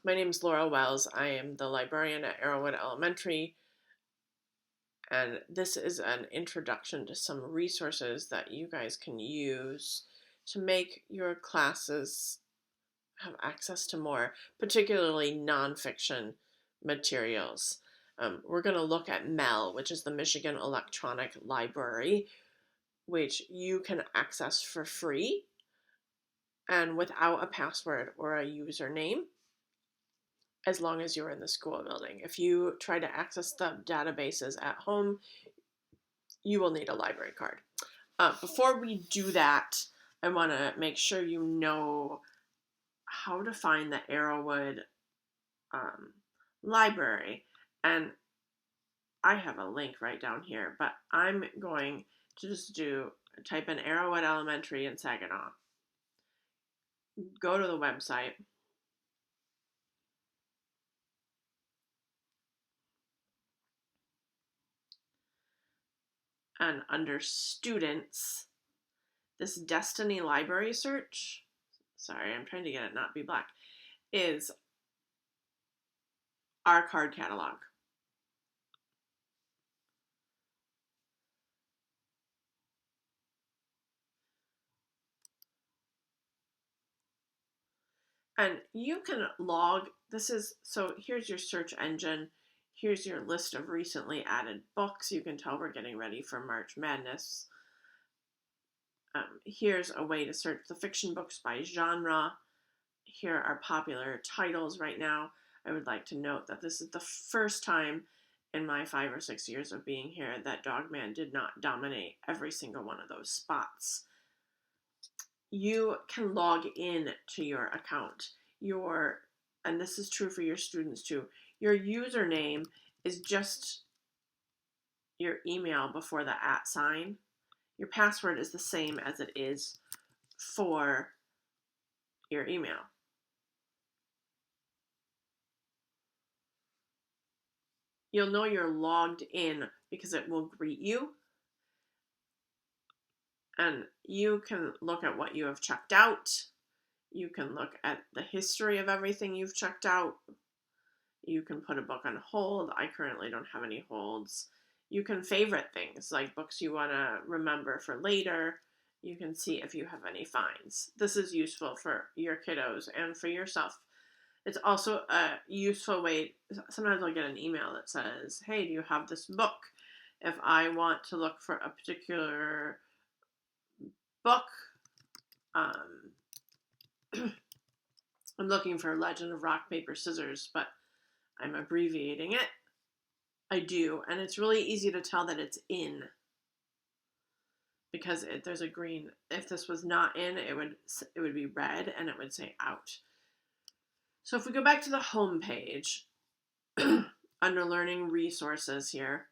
My name is Laura Wells. I am the librarian at Arrowwood Elementary, and this is an introduction to some resources that you guys can use to make your classes have access to more, particularly nonfiction materials. We're going to look at MEL, which is the Michigan Electronic Library, which you can access for free and without a password or a username, as long as you're in the school building. If you try to access the databases at home, you will need a library card. Before we do that, I want to make sure you know how to find the Arrowwood library. And I have a link right down here, but I'm going to just type in Arrowwood Elementary in Saginaw. Go to the website. And under students, this Destiny Library search, sorry, I'm trying to get it not be black, is our card catalog. And you can log, so here's your search engine. Here's your list of recently added books. You can tell we're getting ready for March Madness. Here's a way to search the fiction books by genre. Here are popular titles right now. I would like to note that this is the first time in my 5 or 6 years of being here that Dogman did not dominate every single one of those spots. You can log in to your account. And this is true for your students too, your username is just your email before the @ sign. Your password is the same as it is for your email. You'll know you're logged in because it will greet you. And you can look at what you have checked out. You can look at the history of everything you've checked out. You can put a book on hold. I currently don't have any holds. You can favorite things, like books you want to remember for later. You can see if you have any finds. This is useful for your kiddos and for yourself. It's also a useful way. Sometimes I'll get an email that says, hey, do you have this book? If I want to look for a particular book, I'm looking for Legend of Rock, Paper, Scissors, but I'm abbreviating it. I do, and it's really easy to tell that it's in because there's a green. If this was not in, it would be red and it would say out. So if we go back to the home page under Learning Resources here,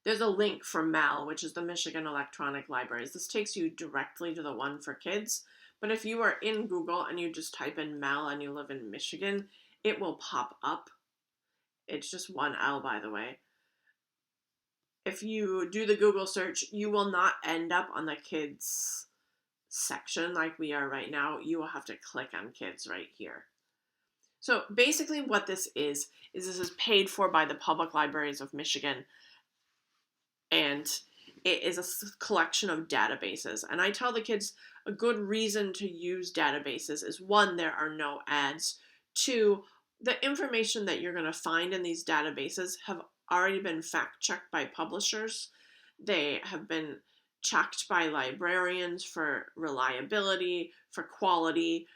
there's a link for MEL, which is the Michigan Electronic Libraries. This takes you directly to the one for kids. But if you are in Google and you just type in MEL and you live in Michigan, it will pop up. It's just one L, by the way. If you do the Google search, you will not end up on the kids section like we are right now. You will have to click on kids right here. So basically what this is this is paid for by the Public Libraries of Michigan. And it is a collection of databases. And I tell the kids a good reason to use databases is 1, there are no ads. 2, the information that you're going to find in these databases have already been fact-checked by publishers. They have been checked by librarians for reliability, for quality.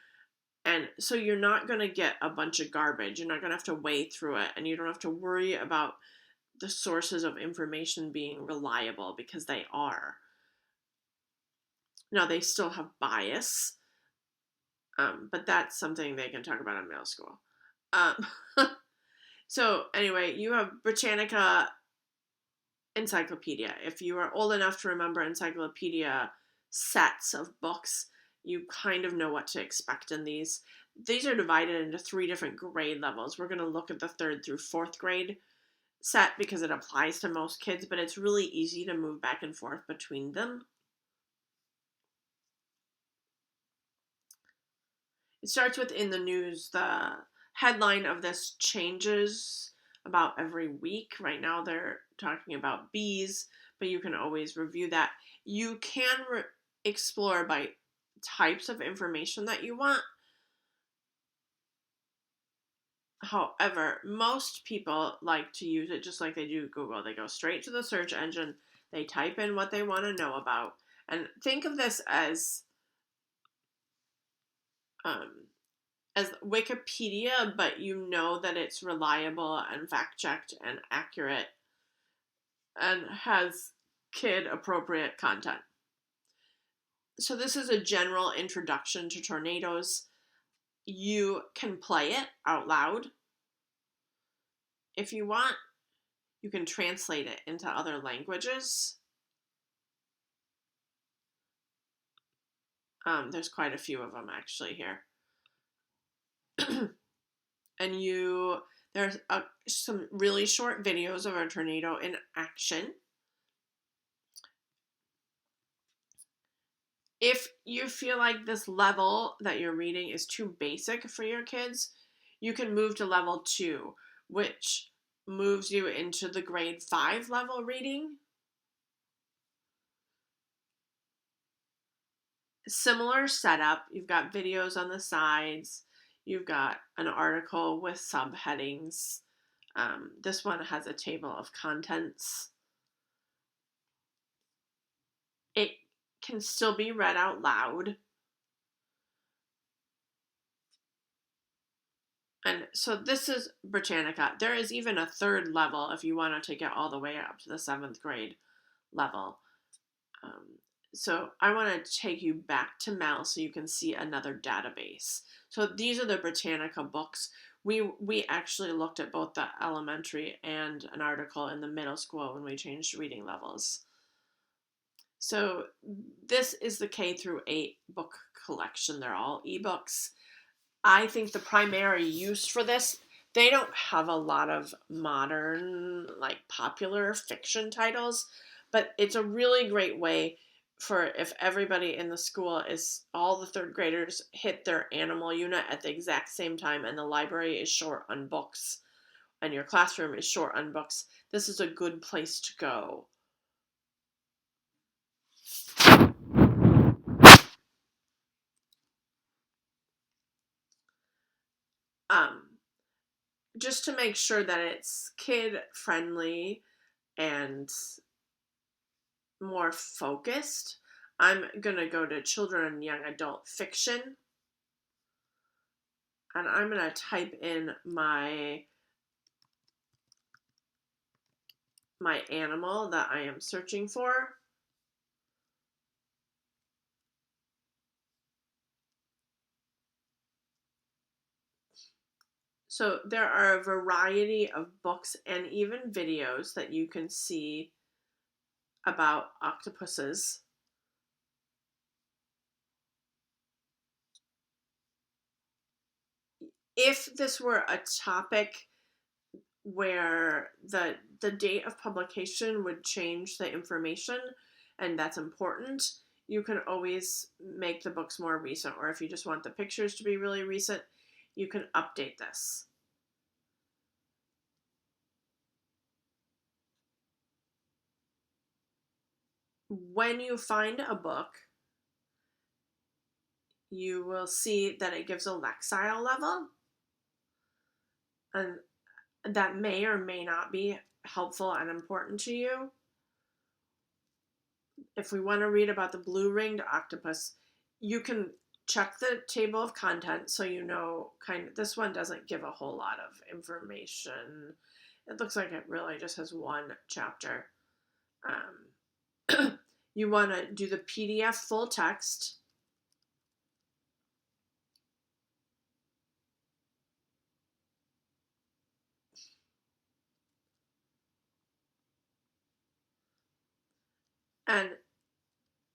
And so you're not going to get a bunch of garbage. You're not going to have to wade through it. And you don't have to worry about the sources of information being reliable, because they are. Now, they still have bias, but that's something they can talk about in middle school. So anyway, you have Britannica Encyclopedia. If you are old enough to remember encyclopedia sets of books, you kind of know what to expect in these. These are divided into 3 different grade levels. We're going to look at the 3rd through 4th grade set because it applies to most kids, but it's really easy to move back and forth between them. It starts with in the news. The headline of this changes about every week. Right now they're talking about bees, but you can always review that. You can explore by types of information that you want. However, most people like to use it just like they do Google. They go straight to the search engine, they type in what they want to know about, and think of this um, as Wikipedia, but you know that it's reliable and fact checked and accurate and has kid appropriate content. So, this is a general introduction to tornadoes. You can play it out loud. If you want, you can translate it into other languages. There's quite a few of them actually here. And there's some really short videos of a tornado in action. If you feel like this level that you're reading is too basic for your kids, you can move to level 2, which moves you into the grade 5 level reading. Similar setup. You've got videos on the sides. You've got an article with subheadings. This one has a table of contents. It can still be read out loud. And so this is Britannica. There is even a third level if you want to take it all the way up to the 7th grade level. So I want to take you back to MEL so you can see another database. So these are the Britannica books. We actually looked at both the elementary and an article in the middle school when we changed reading levels. So this is the K through 8 book collection. They're all ebooks. I think the primary use for this, they don't have a lot of modern, like popular fiction titles, but it's a really great way for if everybody in the school all the 3rd graders hit their animal unit at the exact same time and the library is short on books and your classroom is short on books, this is a good place to go. Just to make sure that it's kid friendly and more focused, I'm gonna go to children and young adult fiction, and I'm gonna type in my animal that I am searching for. So there are a variety of books and even videos that you can see about octopuses. If this were a topic where the date of publication would change the information, and that's important, you can always make the books more recent, or if you just want the pictures to be really recent, you can update this. When you find a book, you will see that it gives a Lexile level, and that may or may not be helpful and important to you. If we want to read about the blue-ringed octopus, you can check the table of contents so you know this one doesn't give a whole lot of information. It looks like it really just has one chapter. You want to do the PDF full text. And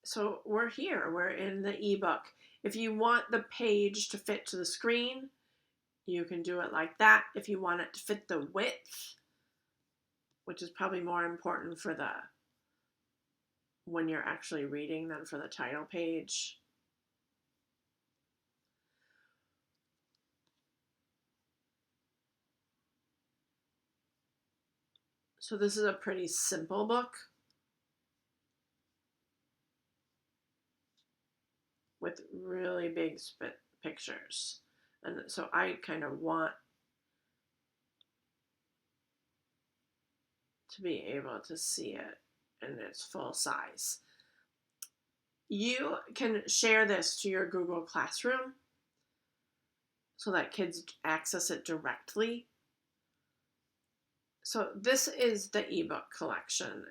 so we're here, we're in the ebook. If you want the page to fit to the screen, you can do it like that. If you want it to fit the width, which is probably more important for when you're actually reading than for the title page. So this is a pretty simple book with really big pictures. And so I kind of want to be able to see it in its full size. You can share this to your Google Classroom so that kids access it directly. So this is the ebook collection.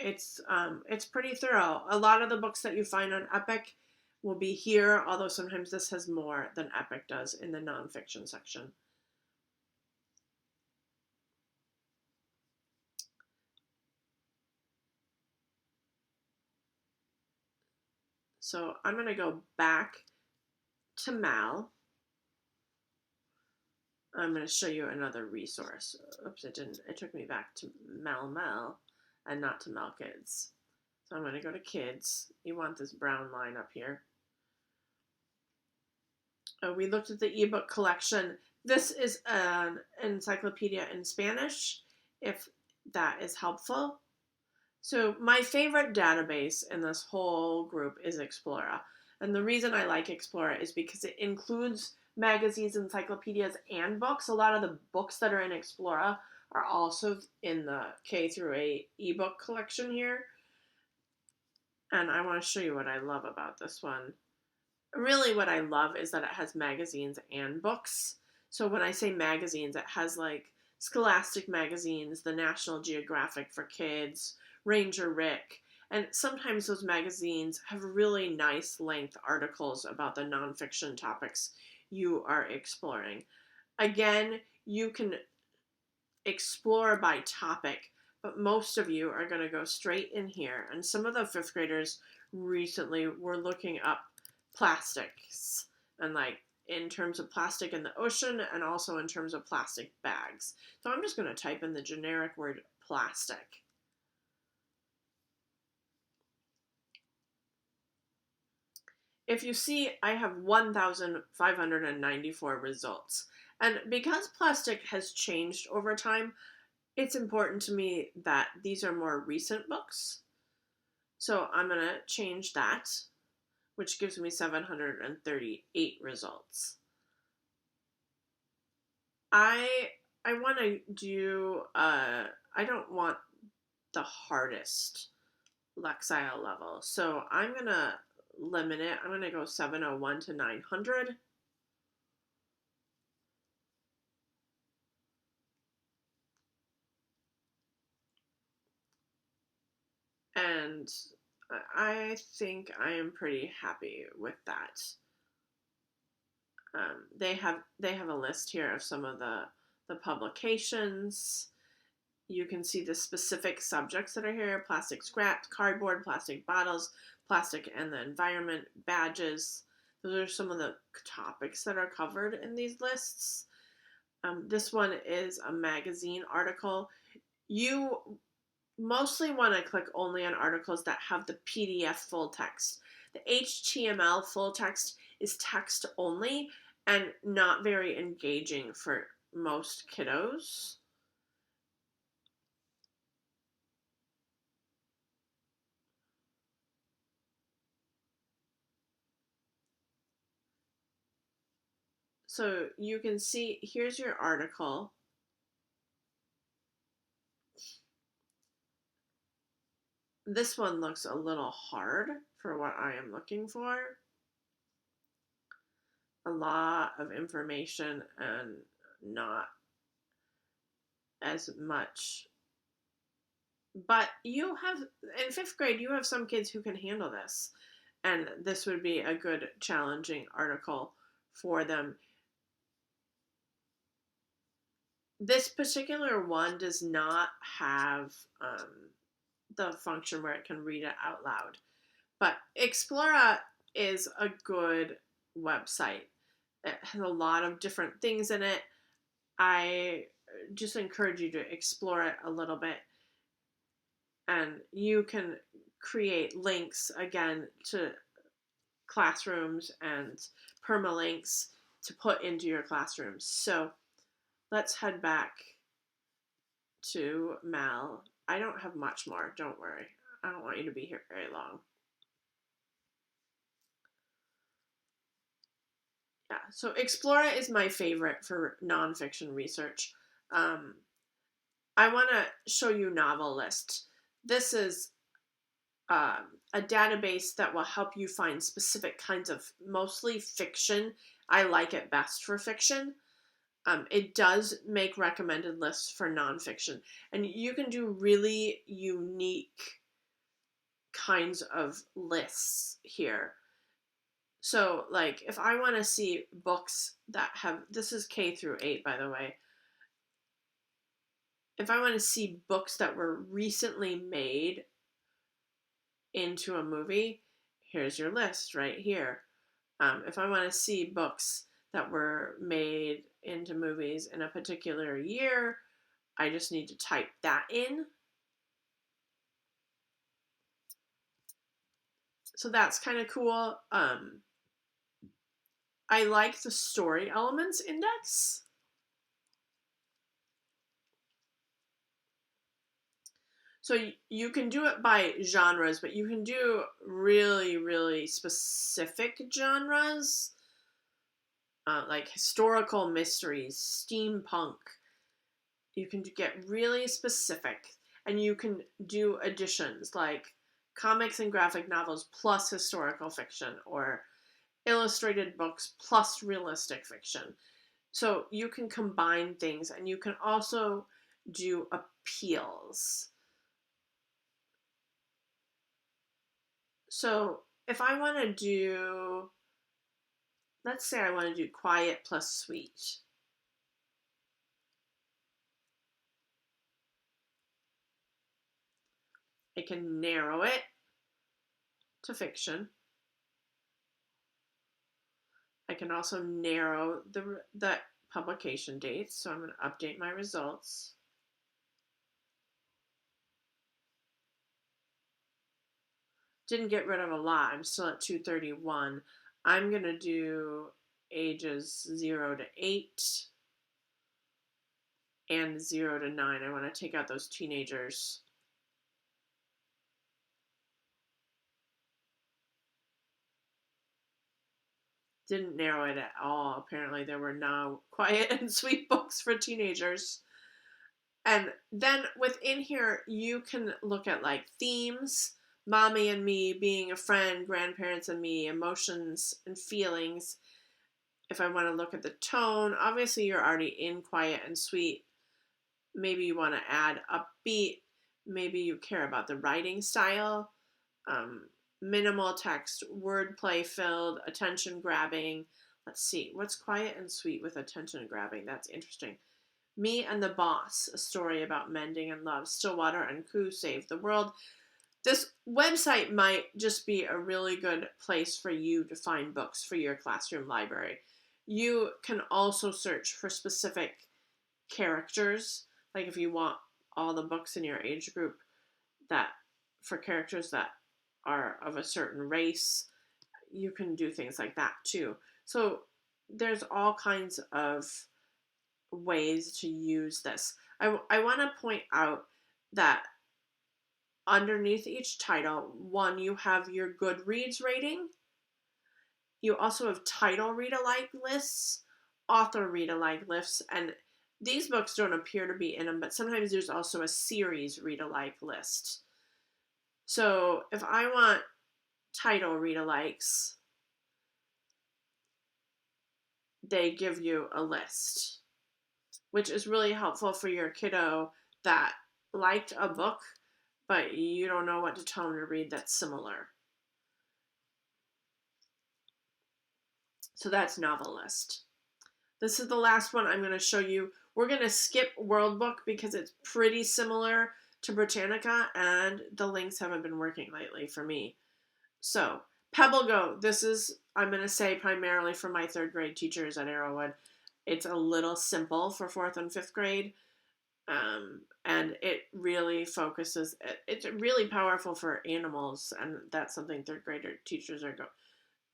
It's pretty thorough. A lot of the books that you find on Epic will be here, although sometimes this has more than Epic does in the nonfiction section. So I'm going to go back to MEL. I'm going to show you another resource. Oops, it didn't. It took me back to MEL and not to MEL Kids. So I'm going to go to Kids. You want this brown line up here. We looked at the ebook collection. This is an encyclopedia in Spanish, if that is helpful. So my favorite database in this whole group is Explora. And the reason I like Explora is because it includes magazines, encyclopedias, and books. A lot of the books that are in Explora are also in the K through 8 ebook collection here. And I want to show you what I love about this one. Really what I love is that it has magazines and books. So when I say magazines, it has like Scholastic magazines, the National Geographic for Kids, Ranger Rick, and sometimes those magazines have really nice length articles about the nonfiction topics you are exploring. Again, you can explore by topic, but most of you are going to go straight in here. And some of the fifth graders recently were looking up plastics and like in terms of plastic in the ocean and also in terms of plastic bags. So I'm just going to type in the generic word plastic. If you see, I have 1,594 results. And because plastic has changed over time, it's important to me that these are more recent books. So I'm going to change that, which gives me 738 results. I want to do, I don't want the hardest Lexile level. So I'm going to limit it. I'm going to go 701 to 900. And I think I am pretty happy with that. They have a list here of some of the publications. You can see the specific subjects that are here: plastic scraps, cardboard, plastic bottles, plastic and the environment, badges. Those are some of the topics that are covered in these lists. This one is a magazine article. You mostly want to click only on articles that have the PDF full text. The HTML full text is text only and not very engaging for most kiddos. So you can see, here's your article. This one looks a little hard for what I am looking for. A lot of information and not as much. But you have, in fifth grade, you have some kids who can handle this. And this would be a good challenging article for them. This particular one does not have the function where it can read it out loud. But Explora is a good website. It has a lot of different things in it. I just encourage you to explore it a little bit. And you can create links, again, to classrooms and permalinks to put into your classrooms. So let's head back to MEL. I don't have much more, don't worry. I don't want you to be here very long. Yeah, so Explora is my favorite for nonfiction research. I want to show you Novel List. This is a database that will help you find specific kinds of mostly fiction. I like it best for fiction. It does make recommended lists for nonfiction, and you can do really unique kinds of lists here. So, like, if I want to see books that have, this is K through 8, by the way. If I want to see books that were recently made into a movie, here's your list right here. If I want to see books that were made into movies in a particular year, I just need to type that in. So that's kind of cool. I like the story elements index. So you can do it by genres, but you can do really, really specific genres, like historical mysteries, steampunk. You can get really specific, and you can do additions like comics and graphic novels plus historical fiction, or illustrated books plus realistic fiction. So you can combine things, and you can also do appeals. So if I want to do, let's say I want to do quiet plus sweet. I can narrow it to fiction. I can also narrow the publication dates. So I'm going to update my results. Didn't get rid of a lot. I'm still at 231. I'm going to do ages 0 to 8 and 0 to 9. I want to take out those teenagers. Didn't narrow it at all. Apparently there were no quiet and sweet books for teenagers. And then within here, you can look at like themes, mommy and me, being a friend, grandparents and me, emotions and feelings. If I want to look at the tone, obviously you're already in quiet and sweet. Maybe you want to add upbeat. Maybe you care about the writing style, minimal text, wordplay filled, attention grabbing. Let's see, what's quiet and sweet with attention grabbing? That's interesting. Me and the Boss, a story about mending and love. Stillwater and Koo save the world. This website might just be a really good place for you to find books for your classroom library. You can also search for specific characters, like if you want all the books in your age group that for characters that are of a certain race, you can do things like that too. So there's all kinds of ways to use this. I want to point out that underneath each title, one, you have your Goodreads rating. You also have title read-alike lists, author read-alike lists, and these books don't appear to be in them, but sometimes there's also a series read-alike list. So if I want title read-alikes, they give you a list, which is really helpful for your kiddo that liked a book, but you don't know what to tell them to read that's similar. So that's Novel List. This is the last one I'm going to show you. We're going to skip World Book because it's pretty similar to Britannica, and the links haven't been working lately for me. So, Pebble Go. This is, I'm going to say, primarily for my 3rd grade teachers at Arrowwood. It's a little simple for 4th and 5th grade, and it really focuses, it's really powerful for animals, and that's something 3rd grader teachers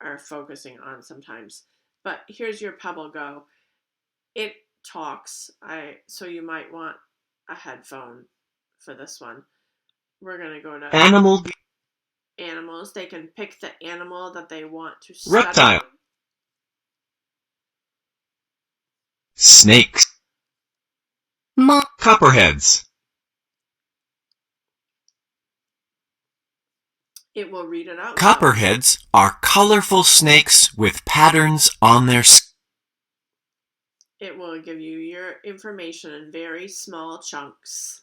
are focusing on sometimes. But here's your Pebble Go. It talks, so you might want a headphone for this one. We're going to go to Animal. animals. They can pick the animal that they want to study. Reptile. Snakes. Copperheads. It will read it out. Copperheads are colorful snakes with patterns on their skin. It will give you your information in very small chunks.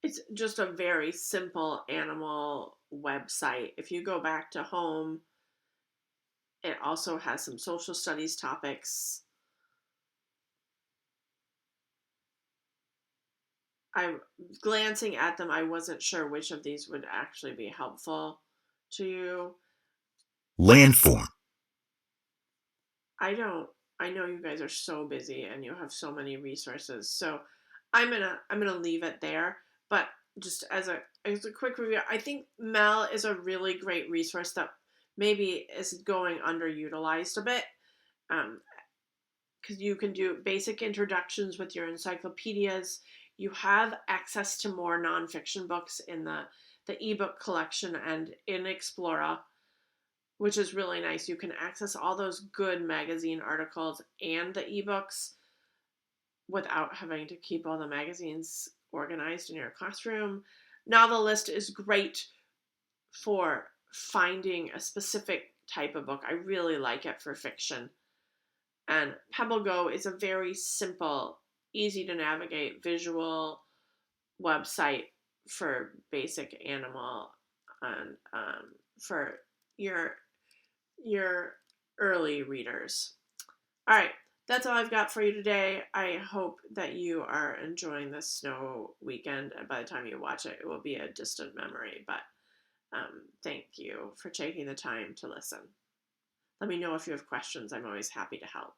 It's just a very simple animal website. If you go back to home, it also has some social studies topics. I'm glancing at them. I wasn't sure which of these would actually be helpful to you. Landform. I know you guys are so busy and you have so many resources. So I'm gonna leave it there. But just as a quick review, I think MEL is a really great resource that maybe is going underutilized a bit. Because you can do basic introductions with your encyclopedias. You have access to more nonfiction books in the ebook collection and in Explora, which is really nice. You can access all those good magazine articles and the ebooks without having to keep all the magazines organized in your classroom. Novel List is great for finding a specific type of book. I really like it for fiction. And Pebble Go is a very simple, easy to navigate visual website for basic animal and for your early readers. All right, that's all I've got for you today. I hope that you are enjoying this snow weekend, and by the time you watch it, it will be a distant memory. But thank you for taking the time to listen. Let me know if you have questions. I'm always happy to help.